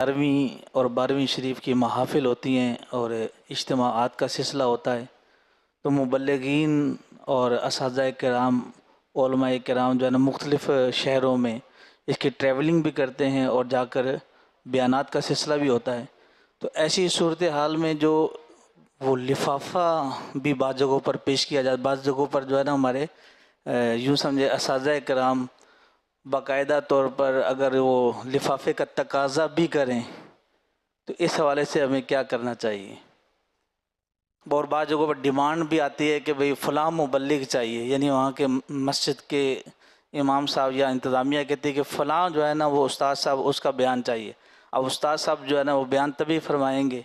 11ویں اور 12ویں شریف کی محافل ہوتی ہیں اور اجتماعات کا سلسلہ ہوتا ہے، تو مبلغین اور اساتذہ کرام، علماء کرام جو ہے نا مختلف شہروں میں اس کی ٹریولنگ بھی کرتے ہیں اور جا کر بیانات کا سلسلہ بھی ہوتا ہے۔ تو ایسی صورتحال میں جو وہ لفافہ بھی بعض جگہوں پر پیش کیا جاتا ہے، بعض جگہوں پر جو ہے نا ہمارے یوں سمجھے اساتذہ کرام باقاعدہ طور پر اگر وہ لفافے کا تقاضا بھی کریں تو اس حوالے سے ہمیں کیا کرنا چاہیے؟ اور بعض جگہوں پر ڈیمانڈ بھی آتی ہے کہ بھئی فلاں مبلغ چاہیے، یعنی وہاں کے مسجد کے امام صاحب یا انتظامیہ کہتے ہیں کہ فلاں جو ہے نا وہ استاد صاحب اس کا بیان چاہیے۔ اب استاد صاحب جو ہے نا وہ بیان تبھی فرمائیں گے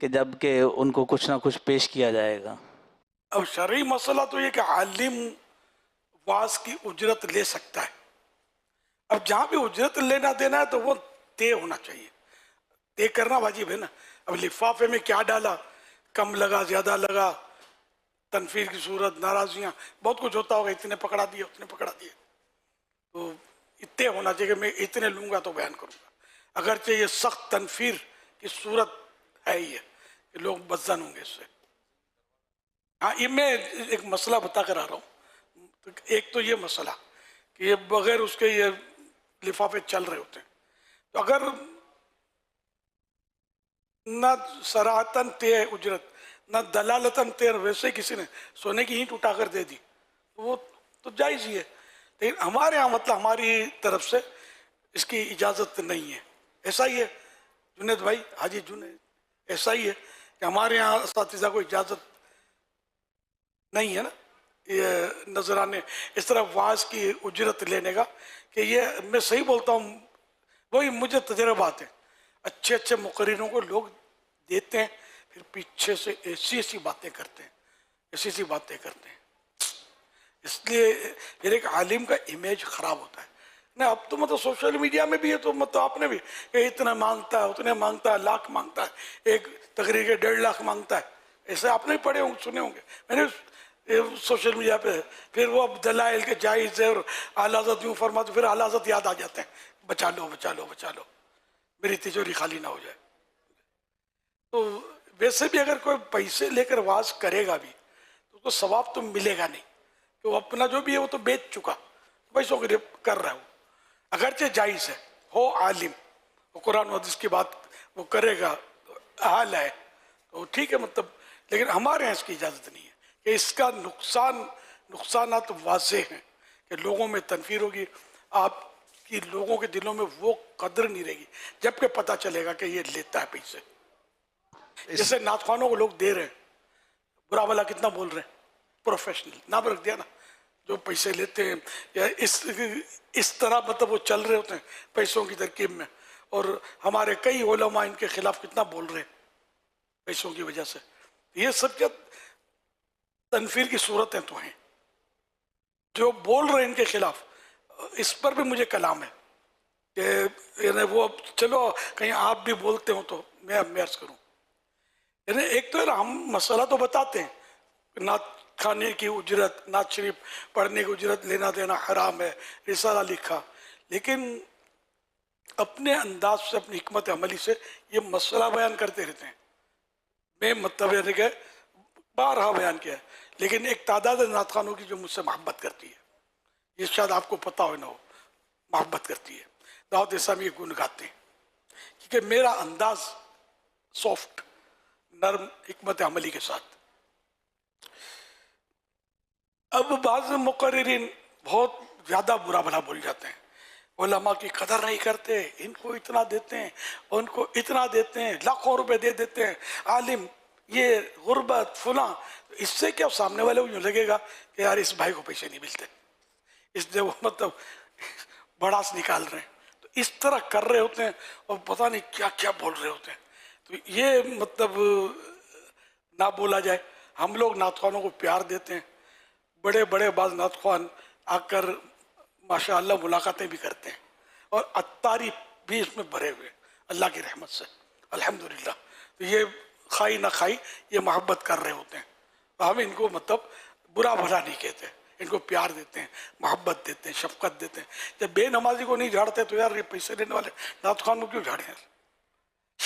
کہ جب کہ ان کو کچھ نہ کچھ پیش کیا جائے گا۔ اب شرعی مسئلہ تو یہ کہ عالم واعظ کی اجرت لے سکتا ہے۔ اب جہاں بھی اجرت لینا دینا ہے تو وہ طے ہونا چاہیے، طے کرنا واجب ہے نا۔ اب لفافے میں کیا ڈالا، کم لگا زیادہ لگا، تنفیر کی صورت، ناراضیاں، بہت کچھ ہوتا ہوگا، اتنے پکڑا دیے اتنے پکڑا دیے، تو طے ہونا چاہیے کہ میں اتنے لوں گا تو بیان کروں گا۔ اگرچہ یہ سخت تنفیر کی صورت ہے ہی ہے کہ لوگ بدزن ہوں گے اس سے۔ ہاں، یہ میں ایک مسئلہ بتا کر آ رہا ہوں۔ ایک تو یہ مسئلہ کہ یہ بغیر اس کے یہ لفافے چل رہے ہوتے ہیں، تو اگر نہ صراحتاً طے ہے اجرت، نہ دلالتاً طے، ویسے کسی نے سونے کی اینٹ اٹھا کر دے دی تو وہ تو جائز ہی ہے۔ لیکن ہمارے ہاں مطلب ہماری طرف سے اس کی اجازت نہیں ہے۔ ایسا ہی ہے جنید بھائی، حاجی جنید، ایسا ہی ہے کہ ہمارے ہاں اساتذہ کو اجازت نہیں ہے نا یہ نذرانے اس طرح واعظ کی اجرت لینے کا، کہ یہ میں صحیح بولتا ہوں، وہی مجھے تجربات ہیں۔ اچھے اچھے مقرروں کو لوگ دیتے ہیں، پھر پیچھے سے ایسی ایسی باتیں کرتے ہیں، ایسی ایسی باتیں کرتے ہیں۔ اس لیے پھر ایک عالم کا امیج خراب ہوتا ہے نا۔ اب تو مطلب سوشل میڈیا میں بھی ہے، تو مطلب آپ نے بھی کہ اتنا مانگتا ہے، اتنے مانگتا ہے، لاکھ مانگتا ہے، ایک تقریر کے 1.5 لاکھ مانگتا ہے، ایسے آپ نے پڑھے ہوں گے، سنے ہوں گے۔ میں نے سوشل میڈیا پہ پھر وہ اب دلائل کے جائز ہے اور اعلیٰ حضرت یوں فرماتے، پھر اعلیٰ حضرت یاد آ جاتے ہیں، بچا لو بچا لو بچا لو، میری تجوری خالی نہ ہو جائے۔ تو ویسے بھی اگر کوئی پیسے لے کر واعظ کرے گا بھی تو اس کو ثواب تو ملے گا نہیں، کہ وہ اپنا جو بھی ہے وہ تو بیچ چکا، پیسوں کے لیے کر رہا ہوں۔ اگرچہ جائز ہے، ہو عالم، وہ قرآن و حدیث کی بات وہ کرے گا، حال ہے تو ٹھیک ہے مطلب، لیکن ہمارے یہاں اس کی اجازت نہیں ہے کہ اس کا نقصانات واضح ہیں کہ لوگوں میں تنفیر ہوگی، آپ کی لوگوں کے دلوں میں وہ قدر نہیں رہے گی جبکہ پتہ چلے گا کہ یہ لیتا ہے پیسے۔ جیسے نعت خوانوں کو لوگ دے رہے ہیں، برا بھلا کتنا بول رہے ہیں، پروفیشنل نام رکھ دیا نا، جو پیسے لیتے ہیں یا اس طرح مطلب وہ چل رہے ہوتے ہیں پیسوں کی ترکیب میں، اور ہمارے کئی علماء ان کے خلاف کتنا بول رہے ہیں پیسوں کی وجہ سے۔ یہ سب کیا تنفیر کی صورتیں تو ہیں، جو بول رہے ہیں ان کے خلاف، اس پر بھی مجھے کلام ہے کہ یعنی وہ چلو کہیں آپ بھی بولتے ہو تو میں اب عرض کروں، یعنی ایک تو ہم مسئلہ تو بتاتے ہیں، نعت کھانے کی اجرت، نعت شریف پڑھنے کی اجرت لینا دینا حرام ہے، رسالہ لکھا، لیکن اپنے انداز سے، اپنی حکمت عملی سے یہ مسئلہ بیان کرتے رہتے ہیں۔ میں مطلب ہے کہ بارہا بیان کیا ہے، لیکن ایک تعداد نعت خوانوں کی جو مجھ سے محبت کرتی ہے، یہ شاید آپ کو پتہ ہو نہ ہو، محبت کرتی ہے، دعوت اسلامی گن گاتے ہیں، کیونکہ میرا انداز سافٹ، نرم، حکمت عملی کے ساتھ۔ اب بعض مقررین بہت زیادہ برا بھلا بول جاتے ہیں، علماء کی قدر نہیں کرتے، ان کو اتنا دیتے ہیں، ان کو اتنا دیتے ہیں، لاکھوں روپے دے دیتے ہیں، عالم یہ غربت فلاں، اس سے کیا سامنے والے کو یوں لگے گا کہ یار اس بھائی کو پیسے نہیں ملتے، اس لیے وہ مطلب بڑاس نکال رہے ہیں، تو اس طرح کر رہے ہوتے ہیں اور پتہ نہیں کیا کیا بول رہے ہوتے ہیں۔ تو یہ مطلب نہ بولا جائے۔ ہم لوگ نعت خوانوں کو پیار دیتے ہیں، بڑے بڑے بعض نعت خوان آ کر ماشاءاللہ ملاقاتیں بھی کرتے ہیں، اور عطاری بھی اس میں بھرے ہوئے اللہ کی رحمت سے الحمدللہ۔ تو یہ خائی نہ خائی یہ محبت کر رہے ہوتے ہیں، ہم ان کو مطلب برا بھلا نہیں کہتے، ان کو پیار دیتے ہیں، محبت دیتے ہیں، شفقت دیتے ہیں۔ جب بے نمازی کو نہیں جھاڑتے تو یار یہ پیسے لینے والے نعت خوان کو کیوں جھاڑیں؟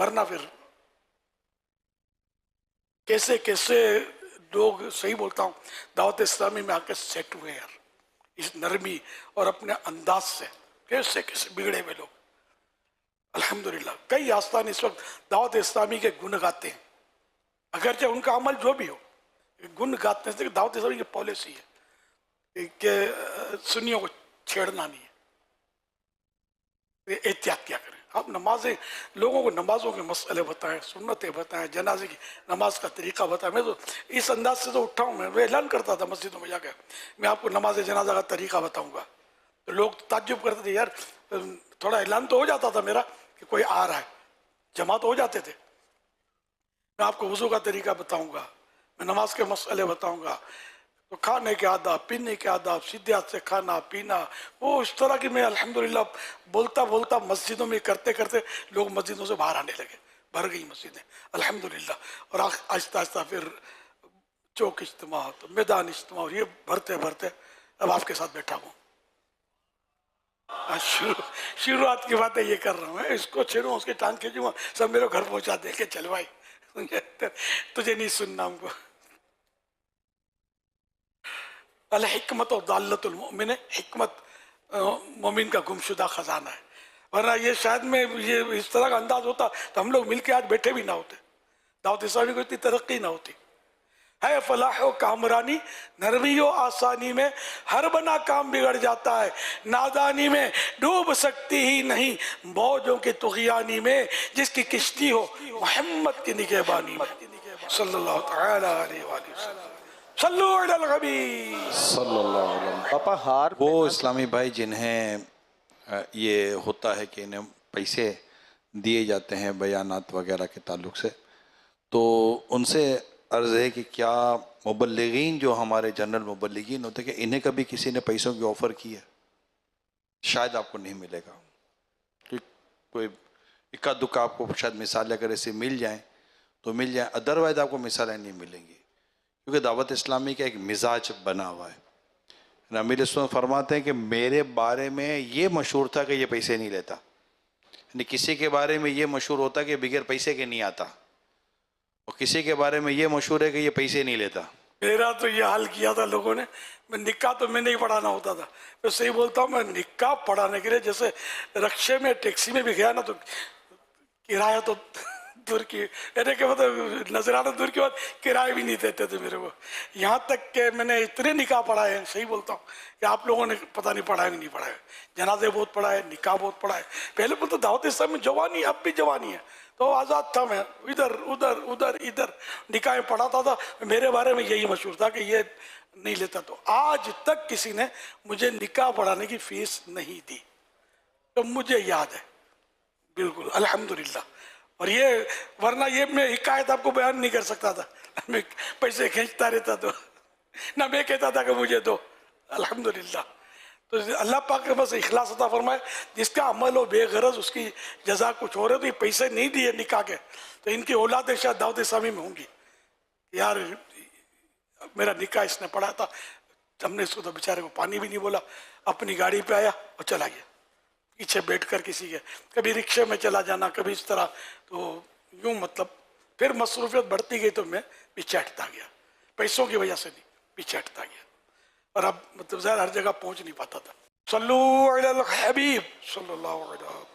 ورنہ پھر کیسے کیسے لوگ، صحیح بولتا ہوں، دعوت اسلامی میں آ کے سیٹ ہوئے یار، اس نرمی اور اپنے انداز سے، کیسے کیسے بگڑے ہوئے لوگ. الحمدللہ کئی آستان اس وقت دعوت اسلامی کے گن گاتے ہیں، اگرچہ ان کا عمل جو بھی ہو، گن گاتے ہیں. دعوت اسلامی کی پالیسی ہے کہ سنیوں کو چھیڑنا نہیں ہے، احتیاط کیا کریں. آپ نمازیں، لوگوں کو نمازوں کے مسئلے بتائیں، سنتیں بتائیں، جنازے کی نماز کا طریقہ بتائیں. میں تو اس انداز سے تو اٹھا ہوں، میں اعلان کرتا تھا مسجدوں میں جا کے، میں آپ کو نماز جنازہ کا طریقہ بتاؤں گا. تو لوگ تعجب کرتے تھے، یار تھوڑا اعلان تو ہو جاتا تھا میرا کہ کوئی آ رہا ہے، جمع تو ہو جاتے تھے. میں آپ کو وضو کا طریقہ بتاؤں گا، میں نماز کے مسئلے بتاؤں گا، تو کھانے کے آداب، پینے کے آداب، سیدھے ہاتھ سے کھانا پینا، وہ اس طرح کی میں الحمدللہ بولتا بولتا مسجدوں میں کرتے کرتے لوگ مسجدوں سے باہر آنے لگے، بھر گئی مسجدیں الحمدللہ. اور آہستہ آہستہ پھر چوک اجتماع، تو میدان اجتماع، اور یہ بھرتے بھرتے اب آپ کے ساتھ بیٹھا ہوں. شروعات کی باتیں یہ کر رہا ہوں، اس کو چھیڑوں، اس کی ٹانگ کھینچوں گا، سب میرے گھر پہنچا دے کے چل بھائی تجھے نہیں سننا ہم کو. الحکمت اور دالت المؤمن، حکمت مومن کا گمشدہ خزانہ ہے. ورنہ یہ شاید میں یہ اس طرح کا انداز ہوتا تو ہم لوگ مل کے آج بیٹھے بھی نہ ہوتے، دعوت اسلامی کو اتنی ترقی نہ ہوتی. ہے فلاح و کامرانی، نرمی و آسانی میں ہر بنا کام بگڑ جاتا ہے، نادانی میں ڈوب سکتی ہی نہیں موجوں کی طغیانی میں، جس کی کشتی ہو محمد کی نگہبانی میں. صلی اللہ تعالی علیہ وآلہ وسلم. صلو علی الحبیب. صلی اللہ علیہ وسلم. پاپا ہار وہ اسلامی بھائی جنہیں یہ ہوتا ہے کہ انہیں پیسے دیے جاتے ہیں بیانات وغیرہ کے تعلق سے، تو ان سے عرض ہے کہ کیا مبلغین جو ہمارے جنرل مبلغین ہوتے ہیں، کہ انہیں کبھی کسی نے پیسوں کی آفر کی ہے؟ شاید آپ کو نہیں ملے گا، کہ کوئی اکا دکا آپ کو شاید مثالیں اگر ایسے مل جائیں تو مل جائیں، ادروائز آپ کو مثالیں نہیں ملیں گی، کیونکہ دعوت اسلامی کا ایک مزاج بنا ہوا ہے. امیر اسلام فرماتے ہیں کہ میرے بارے میں یہ مشہور تھا کہ یہ پیسے نہیں لیتا، یعنی کسی کے بارے میں یہ مشہور ہوتا کہ بغیر پیسے کے نہیں آتا، اور کسی کے بارے میں یہ مشہور ہے کہ یہ پیسے نہیں لیتا. میرا تو یہ حال کیا تھا لوگوں نے، میں نکاح تو میں نہیں پڑھانا ہوتا تھا، میں صحیح بولتا ہوں، میں نکاح پڑھانے کے لیے جیسے رکشے میں ٹیکسی میں بھی گیا نا، تو کرایہ تو دور کی، میرے کہ مطلب نظرانہ دور کی بات، کرایہ بھی نہیں دیتے تھے میرے کو. یہاں تک کہ میں نے اتنے نکاح پڑھائے ہیں، صحیح بولتا ہوں، کہ آپ لوگوں نے پتہ نہیں پڑھا ہے کہ نہیں پڑھا ہے. جنازے بہت پڑھا ہے، نکاح بہت پڑھا ہے. پہلے بولتا دعوت اسلامی میں جوانی، اب بھی جوانی ہے، تو آزاد تھا، میں ادھر ادھر ادھر ادھر نکاحیں پڑھاتا تھا. میرے بارے میں یہی مشہور تھا کہ یہ نہیں لیتا. تو آج تک کسی نے مجھے نکاح پڑھانے کی فیس نہیں دی، تو مجھے یاد ہے بالکل الحمدللہ. اور یہ ورنہ یہ میں حکایت آپ کو بیان نہیں کر سکتا تھا، میں پیسے کھینچتا رہتا، تو نہ میں کہتا تھا کہ مجھے دو. الحمدللہ. تو اللہ پاک کے بس اخلاص عطا فرمائے، جس کا عمل ہو بے غرض اس کی جزا کچھ اور ہے. تو یہ پیسے نہیں دیے نکاح کے، تو ان کی اولادیں شاید دعوت اسلامی میں ہوں گی. یار میرا نکاح اس نے پڑھا تھا، ہم نے اس کو تو بیچارے کو پانی بھی نہیں بولا، اپنی گاڑی پہ آیا اور چلا گیا، پیچھے بیٹھ کر کسی کے، کبھی رکشے میں چلا جانا، کبھی اس طرح. تو یوں مطلب پھر مصروفیت بڑھتی گئی تو میں پیچھے ہٹتا گیا، پیسوں کی وجہ سے نہیں، پیچھے ہٹتا گیا. اور اب مطلب ظاہر ہر جگہ پہنچ نہیں پاتا تھا. صلو علی الحبیب صلی اللہ علیہ وسلم.